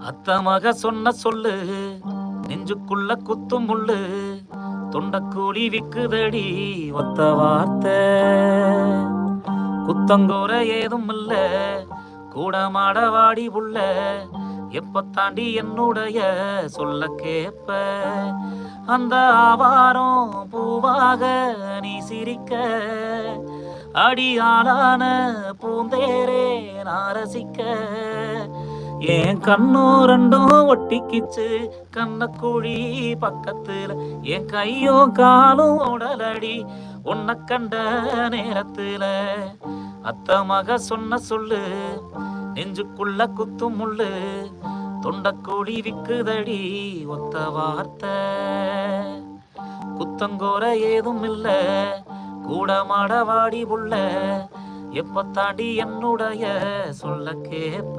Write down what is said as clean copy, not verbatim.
அத்த மக சொன்ன சொல்லு நெஞ்சுக்குள்ள குத்தும் முள்ளு தொண்டக்கூலி விக்குதடி ஒத்த வார்த்தை குத்தங்கோர ஏதும் இல்ல கூட மாடவாடி உள்ள எப்ப தாண்டி என்னுடைய சொல்ல கேப்ப அந்த ஆவாரம் பூவாக நீ சிரிக்க அடியாளான பூந்தேரே நான் ரசிக்க என் கண்ணோ ரெண்டும் ஒட்டிக்கிச்சு கண்ணக்குழி பக்கத்துல என் கையோ காலும் உடலடி உன்னை கண்ட நேரத்துல அத்த மக சொன்ன சொல்லு நெஞ்சுக்குள்ள குத்தும் முள்ளு தொண்டக்கூலி விக்குதடி ஒத்த வார்த்தை குத்தங்கோர ஏதும் இல்ல கூட மாடவாடி உள்ள எப்ப தாண்டி என்னுடைய சொல்ல கேப்ப